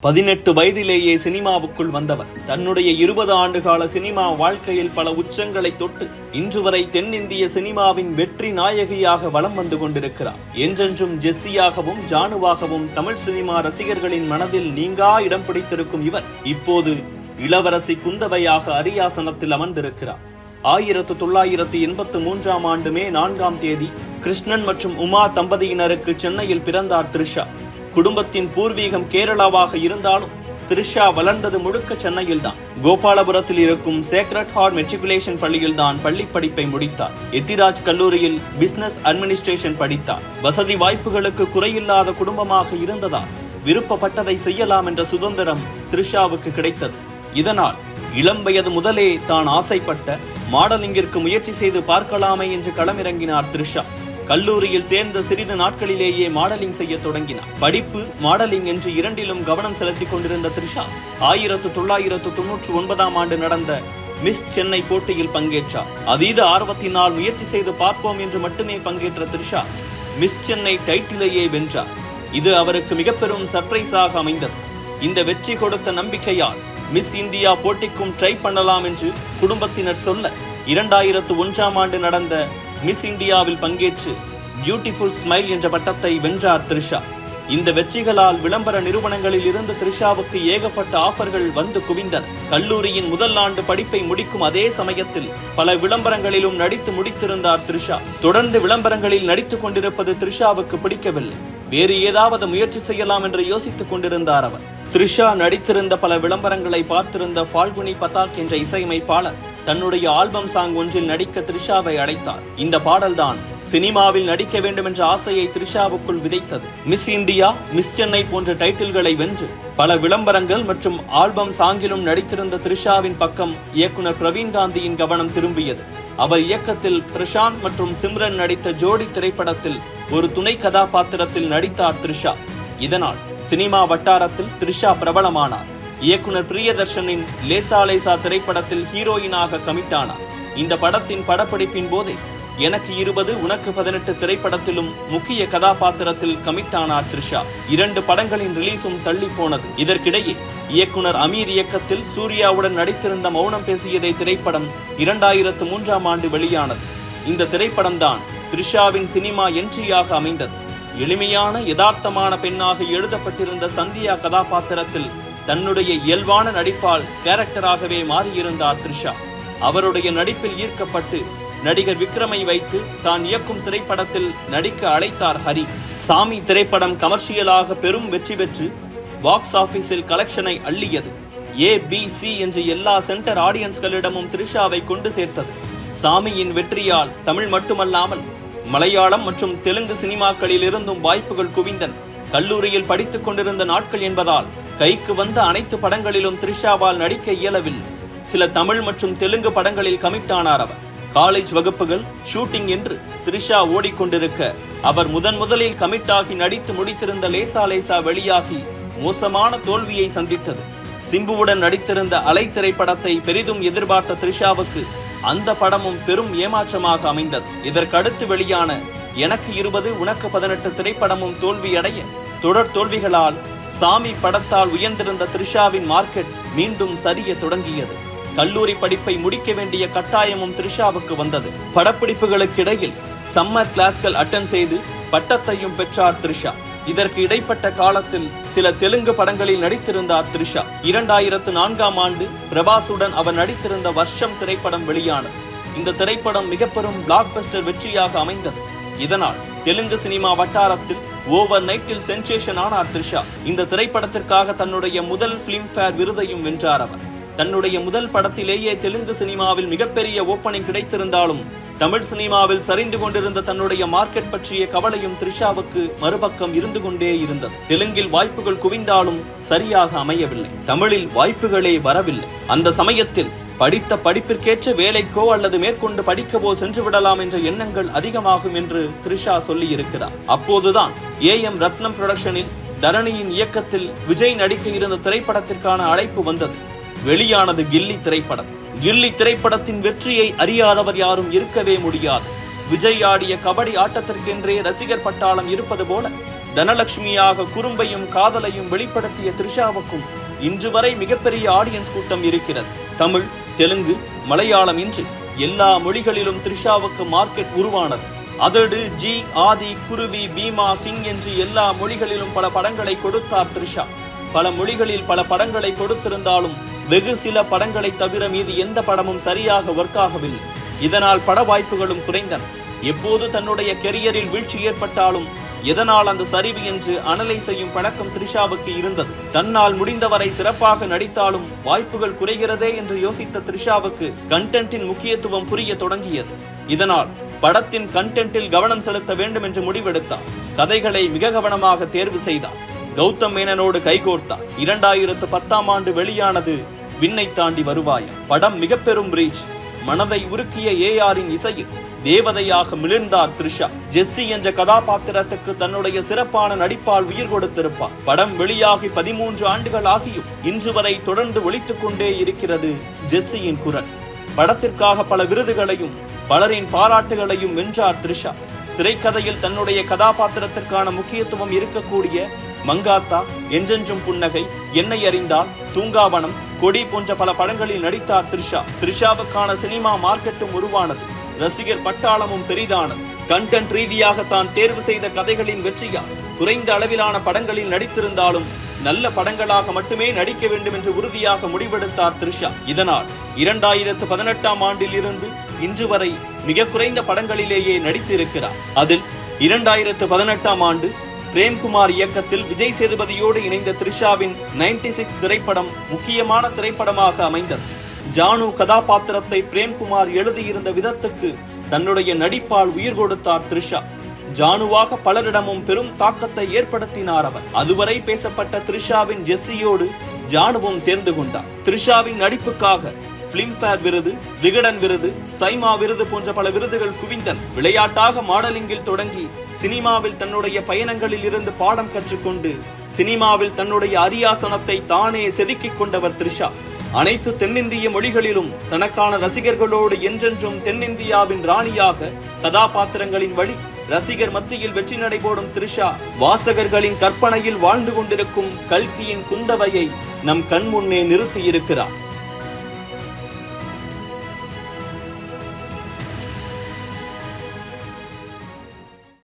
18 வயதிலேயே சினிமாவுக்குள் வந்தவர். தன்னுடைய 20 ஆண்டுகால சினிமா வாழ்க்கையில் பல உச்சங்களை தொட்டு இன்று வரை தென்னிந்திய சினிமாவின் வெற்றி நாயகியாக வலம் வந்து கொண்டிருக்கிறார். என்றென்றும் ஜெஸ்ஸியாகவும் ஜானுவாகவும் தமிழ் சினிமா ரசிகர்களின் மனதில் நீங்கா இடம் பிடித்திருக்கும் இவர் இப்போது இளவரசி குந்தவையாக அரியாசனத்தில் அமர்ந்திருக்கிறார். 1983 ஆண்டு மே 4 கிருஷ்ணன் மற்றும் உமா தம்பதியினருக்கு சென்னையில் பிறந்தார் த்ரிஷா. குடும்பத்தின் பூர்வீகம் கேரளாவாக இருந்தாலும் த்ரிஷா வளர்ந்தது முழுக்க சென்னையில் தான். கோபாலபுரத்தில் இருக்கும் சேக்ரட் ஹார்ட் மெட்ரிகுலேஷன் பள்ளியில் தான் பள்ளி படிப்பை முடித்தார். எத்திராஜ் கல்லூரியில் பிசினஸ் அட்மினிஸ்ட்ரேஷன் படித்தார். வசதி வாய்ப்புகளுக்கு குறையில்லாத குடும்பமாக இருந்ததால் விருப்பப்பட்டதை செய்யலாம் என்ற சுதந்திரம் த்ரிஷாவுக்கு கிடைத்தது. இதனால் இளம் வயது முதலே தான் ஆசைப்பட்ட மாடலிங்கிற்கு முயற்சி செய்து பார்க்கலாமே என்று களமிறங்கினார் த்ரிஷா. கல்லூரியில் சேர்ந்த சிறிது நாட்களிலேயே மாடலிங் செய்ய தொடங்கினார். படிப்பு, மாடலிங் என்று இரண்டிலும் கவனம் செலுத்திக் கொண்டிருந்த த்ரிஷா 1999 ஆண்டு நடந்த மிஸ் சென்னை போட்டியில் பங்கேற்றார். அதீத ஆர்வத்தினால் முயற்சி செய்து பார்ப்போம் என்று மட்டுமே பங்கேற்ற த்ரிஷா மிஸ் சென்னை டைட்டிலையே வென்றார். இது அவருக்கு மிக பெரும் சர்ப்ரைஸாக அமைந்தது. இந்த வெற்றி கொடுத்த நம்பிக்கையால் மிஸ் இந்தியா போட்டிக்கும் ட்ரை பண்ணலாம் என்று குடும்பத்தினர் சொல்ல 2001 ஆண்டு நடந்த மிஸ் இந்தியாவில் பங்கேற்று பியூட்டிஃபுல் ஸ்மைல் என்ற பட்டத்தை வென்றார் த்ரிஷா. இந்த வெற்றிகளால் விளம்பர நிறுவனங்களில் இருந்து த்ரிஷாவுக்கு ஏகப்பட்ட ஆஃபர்கள் வந்து குவிந்தன. கல்லூரியின் முதல் ஆண்டு படிப்பை முடிக்கும் அதே சமயத்தில் பல விளம்பரங்களிலும் நடித்து முடித்திருந்தார் த்ரிஷா. தொடர்ந்து விளம்பரங்களில் நடித்துக் கொண்டிருப்பது த்ரிஷாவுக்கு பிடிக்கவில்லை. வேறு ஏதாவது முயற்சி செய்யலாம் என்று யோசித்துக் கொண்டிருந்தார் அவர். த்ரிஷா நடித்திருந்த பல விளம்பரங்களை பார்த்திருந்த ஃபால்குனி பதாக் என்ற இசையமைப்பாளர் தன்னுடைய ஆல்பம் சாங் ஒன்றில் நடிக்க த்ரிஷாவை அழைத்தார். இந்த பாடல்தான் சினிமாவில் நடிக்க வேண்டும் என்ற ஆசையை த்ரிஷாவுக்குள் விதைத்தது. மிஸ் இந்தியா, மிஸ் சென்னை போன்ற டைட்டில்களை வென்று பல விளம்பரங்கள் மற்றும் ஆல்பம் சாங்கிலும் நடித்திருந்த த்ரிஷாவின் பக்கம் இயக்குனர் பிரவீன் காந்தியின் கவனம் திரும்பியது. அவர் இயக்கத்தில் பிரசாந்த் மற்றும் சிம்ரன் நடித்த ஜோடி திரைப்படத்தில் ஒரு துணை கதாபாத்திரத்தில் நடித்தார் த்ரிஷா. இதனால் சினிமா வட்டாரத்தில் த்ரிஷா பிரபலமானார். இயக்குனர் பிரியதர்ஷனின் லேசா லேசா திரைப்படத்தில் ஹீரோயினாக கமிட் ஆனார். இந்த படத்தின் படப்பிடிப்பின் போதே எனக்கு 20 உனக்கு 18 திரைப்படத்திலும் முக்கிய கதாபாத்திரத்தில் கமிட் ஆனார் த்ரிஷா. 2 படங்களின் ரிலீஸும் தள்ளி போனது. இதற்கிடையே இயக்குனர் அமீர் இயக்கத்தில் சூர்யாவுடன் நடித்திருந்த மௌனம் பேசியதை திரைப்படம் 2003 ஆண்டு வெளியானது. இந்த திரைப்படம் தான் த்ரிஷாவின் சினிமா என்ட்ரியாக அமைந்தது. எளிமையான யதார்த்தமான பெண்ணாக எழுதப்பட்டிருந்த சந்தியா கதாபாத்திரத்தில் தன்னுடைய இயல்பான நடிப்பால் கேரக்டராகவே மாறியிருந்தார் த்ரிஷா. அவருடைய நடிப்பில் ஈர்க்கப்பட்டு நடிகர் விக்ரமை வைத்து தான் இயக்கும் திரைப்படத்தில் நடிக்க அழைத்தார் ஹரி. சாமி திரைப்படம் கமர்ஷியலாக பெரும் வெற்றி பெற்று பாக்ஸ் ஆபீஸில் கலெக்ஷனை அள்ளியது. ABC என்று எல்லா சென்டர் ஆடியன்ஸ்களிடமும் த்ரிஷாவை கொண்டு சேர்த்தது. சாமியின் வெற்றியால் தமிழ் மட்டுமல்லாமல் மலையாளம் மற்றும் தெலுங்கு சினிமாக்களில் இருந்தும் வாய்ப்புகள் குவிந்தன. கல்லூரியில் படித்துக் கொண்டிருந்த நாட்கள் என்பதால் கைக்கு வந்த அனைத்து படங்களிலும் த்ரிஷாவால் நடிக்க இயலவில்லை. சில தமிழ் மற்றும் தெலுங்கு படங்களில் கமிட் ஆனார் அவர். காலேஜ் வகுப்புகள், ஷூட்டிங் என்று த்ரிஷா ஓடிக்கொண்டிருக்க அவர் முதலில் கமிட் ஆகி நடித்து முடித்திருந்த லேசா லேசா வெளியாகி மோசமான தோல்வியை சந்தித்தது. சிம்புவுடன் நடித்திருந்த அலை திரைப்படத்தை பெரிதும் எதிர்பார்த்த த்ரிஷாவுக்கு அந்த படமும் பெரும் ஏமாற்றமாக அமைந்தது. இதற்கடுத்து வெளியான எனக்கு 20 உனக்கு 18 திரைப்படமும் தோல்வியடைய தொடர் தோல்விகளால் சாமி படத்தால் உயர்ந்திருந்த த்ரிஷாவின் மார்க்கெட் மீண்டும் சரிய தொடங்கியது. கல்லூரி படிப்பை முடிக்க வேண்டிய கட்டாயமும் த்ரிஷாவுக்கு வந்தது. படப்பிடிப்புகளுக்கு இடையில் சம்மர் கிளாஸ்கள் அட்டன் செய்து பட்டத்தையும் பெற்றார் த்ரிஷா. இதற்கு இடைப்பட்ட காலத்தில் சில தெலுங்கு படங்களில் நடித்திருந்தார் த்ரிஷா. 2004 ஆண்டு பிரபாசுடன் அவர் நடித்திருந்த வர்ஷம் திரைப்படம் வெளியானது. இந்த திரைப்படம் மிக பெரும் பிளாக் பஸ்டர் வெற்றியாக அமைந்தது. இதனால் தெலுங்கு சினிமா வட்டாரத்தில் ஓவர் நைட்டில் சென்சேஷன் ஆனார் த்ரிஷா. இந்த திரைப்படத்திற்காக தன்னுடைய முதல் பிலிம்பேர் விருதையும் வென்றார் அவர். தன்னுடைய முதல் படத்திலேயே தெலுங்கு சினிமாவில் மிகப்பெரிய ஓப்பனிங் கிடைத்திருந்தாலும் தமிழ் சினிமாவில் சரிந்து கொண்டிருந்த தன்னுடைய மார்க்கெட் பற்றிய கவலையும் த்ரிஷாவுக்கு மறுபக்கம் இருந்து கொண்டே இருந்தது. தெலுங்கில் வாய்ப்புகள் குவிந்தாலும் சரியாக அமையவில்லை. தமிழில் வாய்ப்புகளே வரவில்லை. அந்த சமயத்தில் படித்த படிப்பிற்கேற்ற வேலைக்கோ அல்லது மேற்கொண்டு படிக்கவோ சென்று விடலாம் என்ற எண்ணங்கள் அதிகமாகும் என்று த்ரிஷா சொல்லி இருக்கிறார். அப்போதுதான் AM ரத்னம் புரொடக்ஷனில் தரணியின் இயக்கத்தில் விஜய் நடிக்க இருந்த திரைப்படத்திற்கான அழைப்பு வந்தது. வெளியானது கில்லி திரைப்படம். கில்லி திரைப்படத்தின் வெற்றியை அறியாதவர் யாரும் இருக்கவே முடியாது. விஜய் ஆடிய கபடி ஆட்டத்திற்கென்றே ரசிகர் பட்டாளம் இருப்பது போல தனலட்சுமியாக குறும்பையும் காதலையும் வெளிப்படுத்திய த்ரிஷாவுக்கும் இன்று வரை மிகப்பெரிய ஆடியன்ஸ் கூட்டம் இருக்கிறது. தமிழ், தெலுங்கு, மலையாளம் இன்று எல்லா மொழிகளிலும் த்ரிஷாவுக்கு மார்க்கெட் உருவானது. அதடு, ஜி, ஆதி, குருவி, பீமா, கிங் என்று எல்லா மொழிகளிலும் பல படங்களை கொடுத்தார் த்ரிஷா. பல மொழிகளில் பல படங்களை கொடுத்திருந்தாலும் வெகு சில படங்களை தவிர மீது எந்த படமும் சரியாக ஒர்க் ஆகவில்லை. இதனால் பட வாய்ப்புகளும் குறைந்தன. எப்போது தன்னுடைய கெரியரில் வீழ்ச்சி ஏற்பட்டாலும் எதனால் அந்த சரிவு என்று அனலைஸ் செய்யும் பழக்கம் த்ரிஷாவுக்கு இருந்தது. தன்னால் முடிந்தவரை சிறப்பாக நடித்தாலும் வாய்ப்புகள் குறைகிறதே என்று யோசித்த த்ரிஷாவுக்கு கண்டென்ட்டின் முக்கியத்துவம் புரிய தொடங்கியது. இதனால் படத்தின் கண்டென்ட்டில் கவனம் செலுத்த வேண்டும் என்று முடிவெடுத்தார். கதைகளை மிக கவனமாக தேர்வு செய்தார். கௌதம் மேனனோடு கைகோர்த்தார். 2010ஆம் ஆண்டு வெளியானது விண்ணை தாண்டி வருவாயா. படம் மிக பெரும் ரீச். மனதை உருக்கிய ஏஆரின் இசையில் தேவதையாக மிளிர்ந்தார் த்ரிஷா. ஜெஸ்ஸி என்ற கதாபாத்திரத்துக்கு தன்னுடைய சிறப்பான நடிப்பால் உயிர் கொடுத்திருப்பார். படம் வெளியாகி 13 ஆண்டுகள் ஆகியும் இன்று வரை தொடர்ந்து ஒலித்துக் கொண்டே இருக்கிறது ஜெஸ்ஸியின் குரல். படத்திற்காக பல விருதுகளையும் பலரின் பாராட்டுகளையும் வென்றார் த்ரிஷா. திரைக்கதையில் தன்னுடைய கதாபாத்திரத்திற்கான முக்கியத்துவம் இருக்கக்கூடிய மங்காத்தா, என்றென்றும் புன்னகை, என்னை அறிந்தால், தூங்காவனம், கொடி போன்ற பல படங்களில் நடித்தார் த்ரிஷா. த்ரிஷாவுக்கான சினிமா மார்க்கெட்டும் உருவானது. ரசிகர் பட்டாளமும் பெரிதானது. கண்டென்ட் ரீதியாக தான் தேர்வு செய்த கதைகளின் வெற்றியால் குறைந்த அளவிலான படங்களில் நடித்திருந்தாலும் நல்ல படங்களாக மட்டுமே நடிக்க வேண்டும் என்று உறுதியாக முடிவெடுத்தார் த்ரிஷா. இதனால் 2018ஆம் ஆண்டில் இருந்து இன்று வரை மிக குறைந்த படங்களிலேயே நடித்திருக்கிறார். அதில் 2018ஆம் ஆண்டு பிரேம்குமார் இயக்கத்தில் விஜய் சேதுபதியோடு இணைந்த த்ரிஷாவின் 96 திரைப்படம் முக்கியமான திரைப்படமாக அமைந்தது. ஜானு கதாபாத்திரத்தை பிரேம்குமார் எழுதியிருந்த விதத்துக்கு தன்னுடைய நடிப்பால் உயிர் கொடுத்தார் த்ரிஷா. ஜானுவாக பலரிடமும் பெரும் தாக்கத்தை ஏற்படுத்தினார் அவர். அதுவரை பேசப்பட்ட த்ரிஷாவின் ஜெஸ்ஸியோடு ஜானுவும் சேர்ந்து கொண்டார். த்ரிஷாவின் நடிப்புக்காக பிலிம்பேர் விருது, விகடன் விருது, சைமா விருது போன்ற பல விருதுகள் குவிந்தன. விளையாட்டாக மாடலிங்கில் தொடங்கி சினிமாவில் தன்னுடைய பயணங்களில் இருந்து பாடம் கற்றுக்கொண்டு சினிமாவில் தன்னுடைய அரியாசனத்தை தானே செதுக்கிக் கொண்டவர் த்ரிஷா. அனைத்து தென்னிந்திய மொழிகளிலும் தனக்கான ரசிகர்களோடு என்றென்றும் தென்னிந்தியாவின் ராணியாக கதாபாத்திரங்களின் வழி ரசிகர் மத்தியில் வெற்றி நடைபோடும் த்ரிஷா வாசகர்களின் கற்பனையில் வாழ்ந்து கொண்டிருக்கும் கல்கியின் குந்தவையை நம் கண் முன்னே நிறுத்தியிருக்கிறார்.